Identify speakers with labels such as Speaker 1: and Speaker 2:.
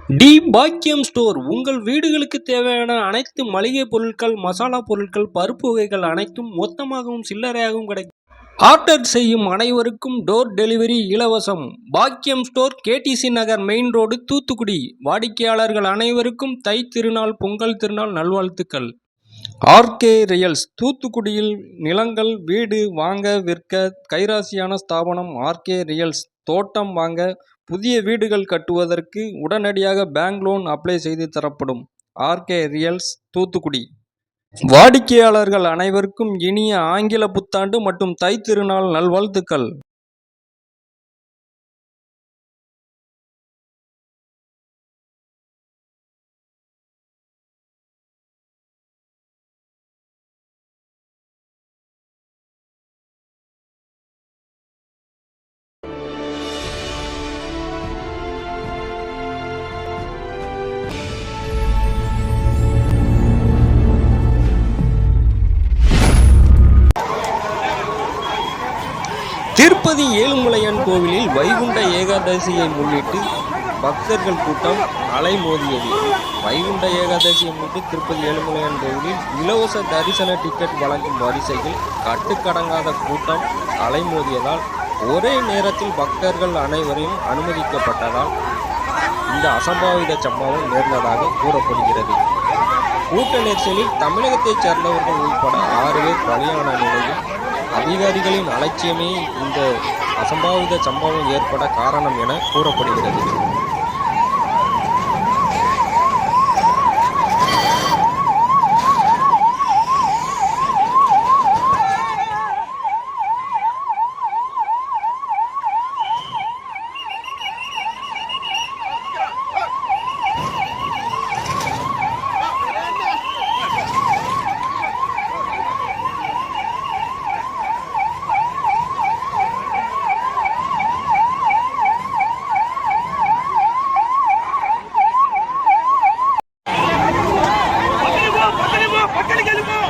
Speaker 1: D பாக்கியம் store உங்கள் வீடுகளுக்கு தேவையான அனைத்து மளிகை பொருட்கள், மசாலா பொருட்கள், பருப்பு வகைகள் அனைத்தும் மொத்தமாகவும் சில்லறையாகவும் கிடைக்கும். ஆர்டர் செய்யும் அனைவருக்கும் டோர் டெலிவரி இலவசம். பாக்கியம் ஸ்டோர், கேடிசி நகர், மெயின் ரோடு, தூத்துக்குடி. வாடிக்கையாளர்கள் அனைவருக்கும் தை திருநாள், பொங்கல் திருநாள் நல்வாழ்த்துக்கள். ஆர்கே ரியல்ஸ், தூத்துக்குடியில் நிலங்கள், வீடு வாங்க விற்க கைராசியான ஸ்தாபனம் ஆர்கே ரியல்ஸ். தோட்டம் வாங்க, புதிய வீடுகள் கட்டுவதற்கு உடனடியாக பேங்க் லோன் அப்ளை செய்து தரப்படும். ஆர்கே ரியல்ஸ், தூத்துக்குடி. வாடிக்கையாளர்கள் அனைவருக்கும் இனிய ஆங்கில புத்தாண்டு மற்றும் தை திருநாள் நல்வாழ்த்துக்கள். திருப்பதி ஏழுமலையான் கோவிலில் வைகுண்ட ஏகாதசியை முன்னிட்டு பக்தர்கள் கூட்டம் அலைமோதியது. வைகுண்ட ஏகாதசியை முன்னிட்டு திருப்பதி ஏழுமலையான் கோவிலில் இலவச தரிசன டிக்கெட் வழங்கும் வரிசையில் கட்டுக்கடங்காத கூட்டம் அலைமோதியதால் ஒரே நேரத்தில் பக்தர்கள் அனைவரையும் அனுமதிக்கப்பட்டதால் இந்த அசம்பாவித சம்பவம் நேர்ந்ததாக கூறப்படுகிறது. கூட்ட நெரிசலில் தமிழகத்தைச் சேர்ந்தவர்கள் உட்பட 6 பேர் பலியான நிலையில் அதிகாரிகளின் அலட்சியமே இந்த அசம்பாவித சம்பவம் ஏற்பட காரணம் என கூறப்படுகிறது.
Speaker 2: பக்கத்துல